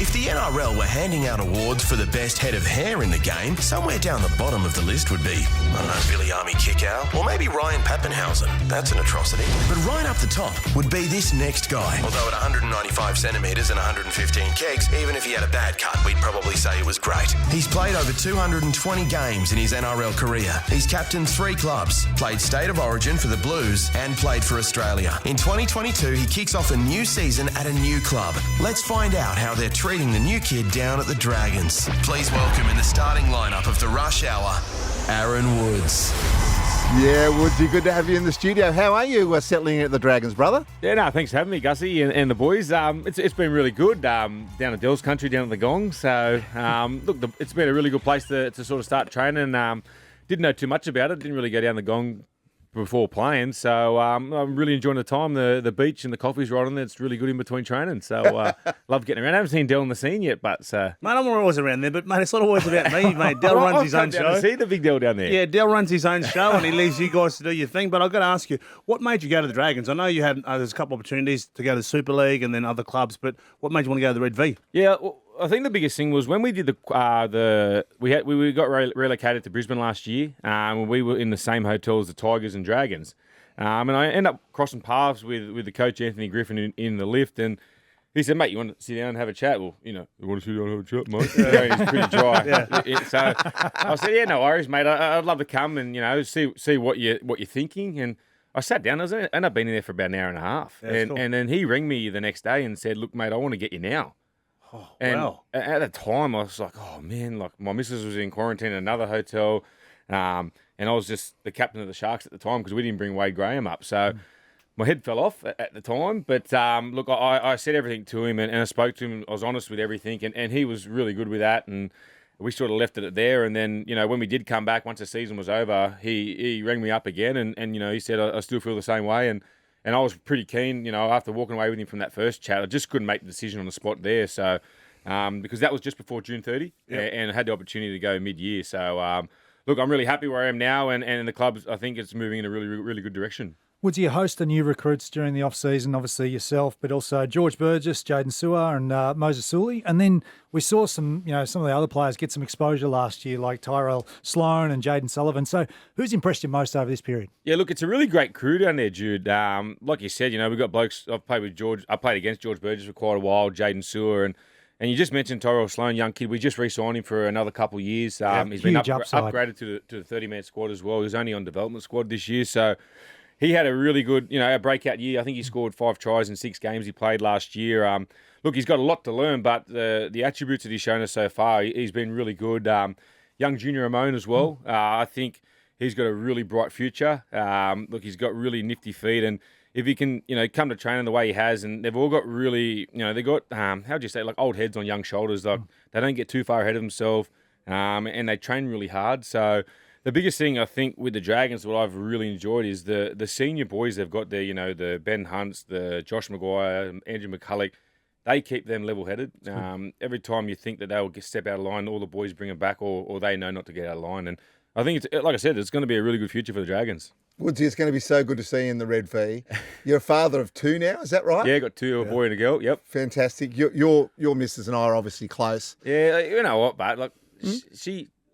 If the NRL were handing out awards for the best head of hair in the game, somewhere down the bottom of the list would be, I don't know, Billy Army Kickout, or maybe Ryan Pappenhausen. That's an atrocity. But right up the top would be this next guy. Although at 195 centimetres and 115 kegs, even if he had a bad cut, we'd probably say it was great. He's played over 220 games in his NRL career. He's captained 3 clubs, played State of Origin for the Blues, and played for Australia. In 2022, he kicks off a new season at a new club. Let's find out how they're treating the new kid down at the Dragons. Please welcome in the starting lineup of the Rush Hour, Aaron Woods. Yeah, Woodsy, good to have you in the studio. How are you settling in at the Dragons, brother? Yeah, no, thanks for having me, Gussie, and the boys. It's been really good down at Dell's country, down at the Gong. So, look, it's been a really good place to sort of start training. Didn't know too much about it. Didn't really go down the Gong before playing. So, I'm really enjoying the time. The beach and the coffee's right on there. It's really good in between training. So, love getting around. I haven't seen Dell in the scene yet, but... Mate, I'm always around there, but, mate, it's not always about me, mate. Dell runs his own show. See the big Dell down there. Yeah, Dell runs his own show and he leaves you guys to do your thing. But I've got to ask you, what made you go to the Dragons? I know you had there's a couple of opportunities to go to Super League and then other clubs, but what made you want to go to the Red V? Yeah, well, I think the biggest thing was when we did we got relocated to Brisbane last year. We were in the same hotel as the Tigers and Dragons. And I ended up crossing paths with the coach, Anthony Griffin, in the lift. And he said, mate, you want to sit down and have a chat? Well, you want to sit down and have a chat, mate? Yeah. He's pretty dry. So I said, yeah, no worries, mate. I'd love to come and, see what you're thinking. And I sat down. I ended up being in there for about an hour and a half. Yeah, cool. And then he rang me the next day and said, look, mate, I want to get you now. Oh, and wow. At the time, I was like, oh, man, like my missus was in quarantine in another hotel. And I was just the captain of the Sharks at the time because we didn't bring Wade Graham up. So my head fell off at the time. But, look, I said everything to him and I spoke to him. I was honest with everything. And he was really good with that. And we sort of left it there. And then, when we did come back, once the season was over, he rang me up again. And he said, I still feel the same way. And I was pretty keen, after walking away with him from that first chat. I just couldn't make the decision on the spot there. So, because that was just before June 30. Yep. And I had the opportunity to go mid-year. So, look, I'm really happy where I am now, and the club, I think it's moving in a really, really good direction. Would you host the new recruits during the off-season? Obviously yourself, but also George Burgess, Jaden Sewer and Moses Sully. And then we saw some of the other players get some exposure last year, like Tyrell Sloan and Jaden Sullivan. So who's impressed you most over this period? Yeah, look, it's a really great crew down there, Jude. Like you said, we've got blokes. I played against George Burgess for quite a while, Jaden Sewer, and you just mentioned Tyrell Sloan, young kid. We just re-signed him for another couple of years. He's been upgraded to the 30-man squad as well. He was only on development squad this year, so he had a really good, a breakout year. I think he scored 5 tries in 6 games he played last year. Look, he's got a lot to learn, but the attributes that he's shown us so far, he's been really good. Young Junior Ramon as well. I think he's got a really bright future. Look, he's got really nifty feet, and if he can, come to training the way he has, and they've all got really, they've got, how'd you say, like old heads on young shoulders. Like they don't get too far ahead of themselves, and they train really hard. So the biggest thing I think with the Dragons, what I've really enjoyed is the senior boys they've got there. The Ben Hunts, the Josh Maguire, Andrew McCulloch. They keep them level-headed. Every time you think that they'll step out of line, all the boys bring them back, or they know not to get out of line. And I think it's, like I said, it's going to be a really good future for the Dragons. Woodsy, it's going to be so good to see you in the Red V. You're a father of 2 now, is that right? Yeah, got 2, a boy and a girl. Yep. Fantastic. Your missus and I are obviously close. Yeah, you know what, mate? Like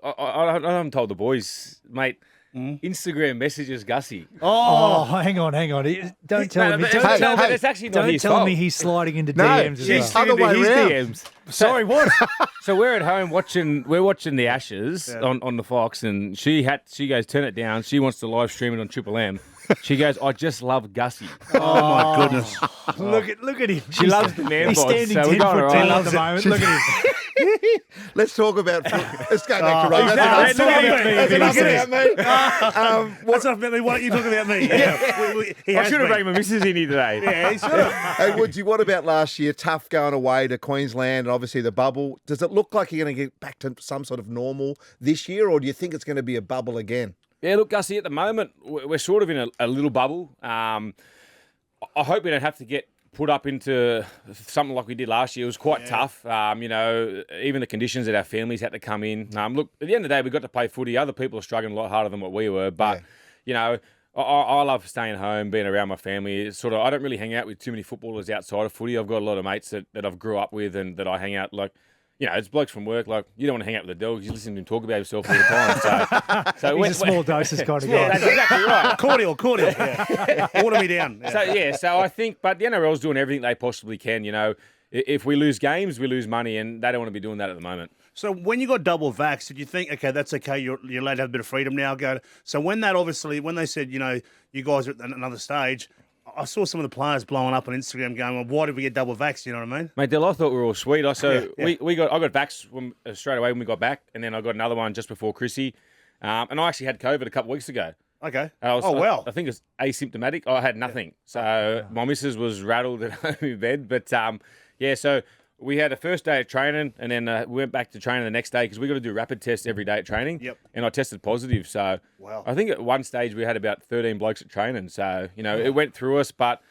I haven't told the boys, mate. Instagram messages Gussie. Oh, hang on. Don't tell me. It's actually not his fault. Tell me he's sliding into DMs as she's well. Other way his around. DMs. Sorry, what? So we're at home watching the Ashes on the Fox, and she goes, turn it down. She wants to live stream it on Triple M. She goes, I just love Gussie. Oh, my goodness. Look at him. She loves the man He's bod, standing so 10 we're going foot all 10 right. at the moment. Look at him. Let's talk about. Let's go back to rugby. That's That's enough about me. That's enough about me. Why don't you talk about me? I should have brought my missus in here today. Yeah, he should have. Hey, Woodsy, what about last year? Tough going away to Queensland and obviously the bubble. Does it look like you're going to get back to some sort of normal this year, or do you think it's going to be a bubble again? Yeah, look, Gussie, at the moment, we're sort of in a little bubble. I hope we don't have to get put up into something like we did last year. It was quite tough. Even the conditions that our families had to come in. Look, at the end of the day, we got to play footy. Other people are struggling a lot harder than what we were. But, I love staying home, being around my family. It's sort of, I don't really hang out with too many footballers outside of footy. I've got a lot of mates that I've grew up with and that I hang out like. It's blokes from work. Like, you don't want to hang out with the dogs. You listen to him talk about himself all the time. So He's a small doses kind of guy. that's exactly right. Cordial. Yeah. Water me down. Yeah. So I think, but the NRL's doing everything they possibly can. If we lose games, we lose money, and they don't want to be doing that at the moment. So when you got double vax, did you think, okay, that's okay, you're allowed to have a bit of freedom now? So when they said, you guys are at another stage, I saw some of the players blowing up on Instagram going, well, why did we get double vax? You know what I mean? Mate, Del, I thought we were all sweet. I got vax straight away when we got back, and then I got another one just before Chrissy. And I actually had COVID a couple of weeks ago. Okay. I think it's asymptomatic. I had nothing. So my missus was rattled at home in bed. But, so we had a first day of training, and then we went back to training the next day because we got to do rapid tests every day at training. Yep. And I tested positive. So I think at one stage we had about 13 blokes at training. So, it went through us, but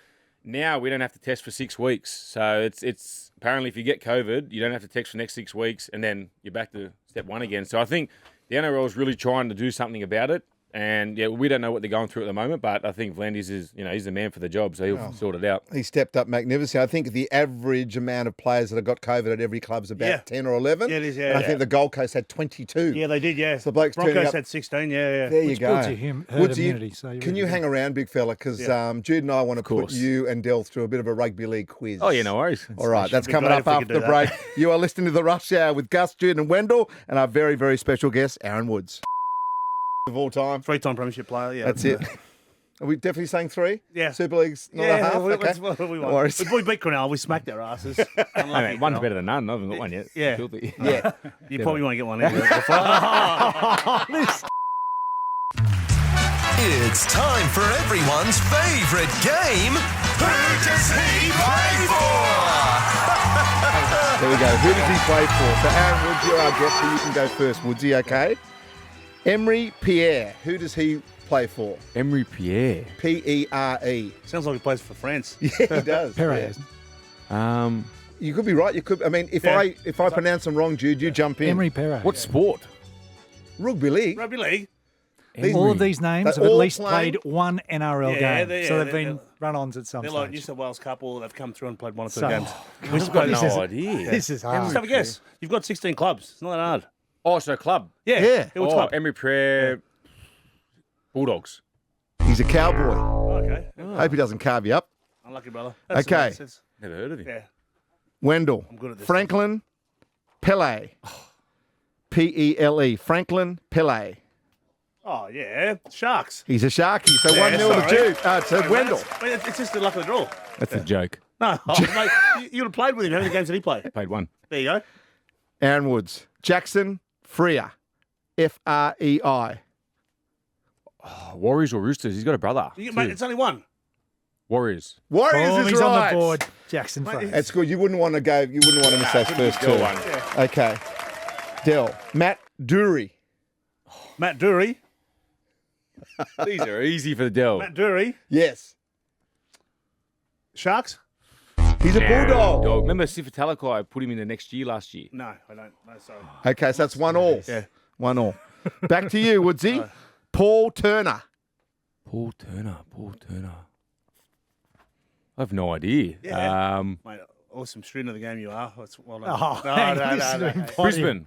now we don't have to test for 6 weeks. So it's apparently if you get COVID, you don't have to test for the next 6 weeks, and then you're back to step one again. So I think the NRL is really trying to do something about it. And, we don't know what they're going through at the moment, but I think Vlandis is, he's the man for the job, so he'll sort it out. He stepped up magnificently. I think the average amount of players that have got COVID at every club is about 10 or 11. Yeah, it is, And I think the Gold Coast had 22. Yeah, they did, yeah. So the bloke's turning Broncos up. had 16, yeah. There you Which go. builds your herd Woodsy, immunity. So can you hang around, big fella? Because Jude and I want to put you and Del through a bit of a rugby league quiz. Oh, yeah, no worries. All right, that's be coming great up if we could after do the that. break. You are listening to The Rush Hour with Gus, Jude and Wendell and our very, very special guest, Aaron Woods. Of all time. 3-time premiership player, yeah. That's it. Are we definitely saying 3? Yeah. Super League's not a half? Okay. That's what we No want. worries. We beat Cornell. We smacked their asses. Mate, one's better than none. I haven't got one yet. Yeah. Filthy. Yeah. You probably want to get one in. It's time for everyone's favourite game. Who does he play for? There we go. Who does he play for? So, Aaron Woods, you're our guest, so you can go first, Woodsy, okay? Emery Pierre. Who does he play for? Emery Pierre. P-E-R-E. Sounds like he plays for France. Yeah, he does. Perez. You could be right. You could. I mean, if I pronounce them wrong, Jude, you jump in. Emery Perez. What sport? Rugby League. Rugby League. All of these names They're have at all least playing- played one NRL Yeah, game. So they've been run-ons at some They're stage. like New South Wales couple. They've come through and played one or two So- games. I've got no idea. This is hard. Just have a guess. You've got 16 clubs. It's not that hard. Oh, so club. Yeah. Which club? Emery Pierre. Bulldogs. He's a cowboy. Okay. Hope he doesn't carve you up. Unlucky, brother. Okay. Nonsense. Never heard of him. Yeah. Wendell. I'm good at this. Franklin Pele. P-E-L-E. Franklin Pele. Oh, yeah. Sharks. He's a Sharky. So Yeah, 1-0 to sorry. Jude. To Wendell. It's just the luck of the draw. That's a joke. No, mate, you would have played with him. How many games did he play? Played one. There you go. Aaron Woods. Jackson Freer. F-R-E-I. Warriors or Roosters? He's got a brother. Mate, it's only one. Warriors. Warriors Boom, is he's right. on the board. Jackson Fraser. That's good. You wouldn't want to go. You wouldn't want to miss those first two. one. Okay. Del. Matt Dury. Matt Dury. These are easy for the Dell. Matt Dury. Yes. Sharks? He's a bulldog. Dog. Remember Sifatalakai? I put him in the next year last year. No, I don't. No, sorry. Okay, so that's 1-1. Yeah. 1-1. Back to you, Woodsy. Paul Turner. Paul Turner. I have no idea. Yeah. Mate, awesome student of the game you are. That's well done. Oh, no, hang no, on, no, this no. is impossible. Brisbane.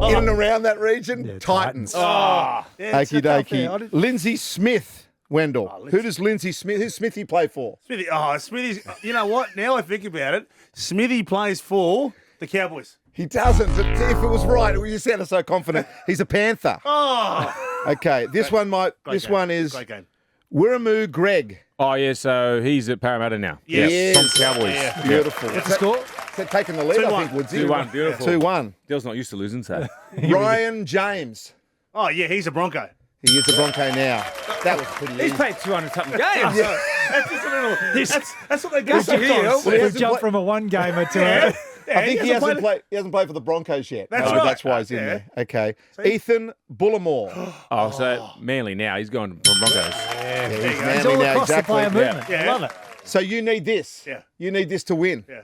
In and around that region, Yeah, Titans. Oh, yeah, it's Okie tough there. I dokie. didn't- Lindsay Smith, Wendell. Lindsay. Who does Lindsay Smith? Who's Smithy play for? Smithy. Oh, Smithy's. You know what? Now I think about it, Smithy plays for the Cowboys. He doesn't, but if it was right, you sounded so confident. He's a Panther. Oh, Okay, this one great game. is Great game. Wirramoo Greg. Oh, yeah, so he's at Parramatta now. Yes. From Cowboys. Yeah. Beautiful. What's the score? They're taking the lead, I 2-1. think, Woodsy. 2-1, beautiful. 2-1. Dell's not used to losing, so. Ryan James. Oh, yeah, he's a Bronco. He is a Bronco now. That was pretty easy. played 200-something games. That's just a little. That's what they do Did you hear? sometimes. Well, he We've hasn't jumped play- from a one-gamer to Yeah. I think he hasn't played. played for the Broncos yet. That's No, right. That's why he's in Yeah. there. Okay. Ethan Bullimore. Oh, so Manly now. He's gone from Broncos. Yeah, he's He's manly all now, across the exactly. player movement. Yeah. I love it. So you need this. Yeah. You need this to win. Yeah.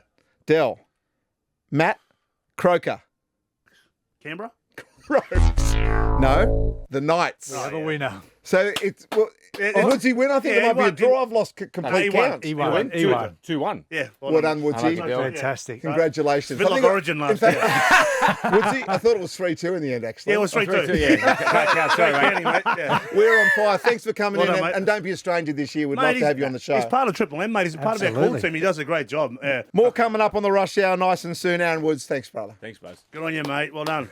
Del. Matt Croker. Canberra? Rose. No, the Knights. We have a winner. So it's Woodsy win. I think Yeah, it might be a he draw. won. I've lost complete he won. count. He won. 2-1. Yeah. Well done, Woodsy. I like it. Fantastic. Congratulations. A bit I like think Origin in last year. fact, Woodsy, I thought it was 3-2 in the end, actually. Yeah, it was 3-2. Yeah. Sorry, mate. Yeah. We're on fire. Thanks for coming Well in, done, mate. and don't be a stranger this year. We'd Mate, love to he's- have you on the show. He's part of Triple M, mate. He's part of our call Absolutely. team. He does a great job. Yeah. More coming up on the Rush Hour nice and soon. Aaron Woods, thanks, brother. Thanks, Buzz. Good on you, mate. Well done.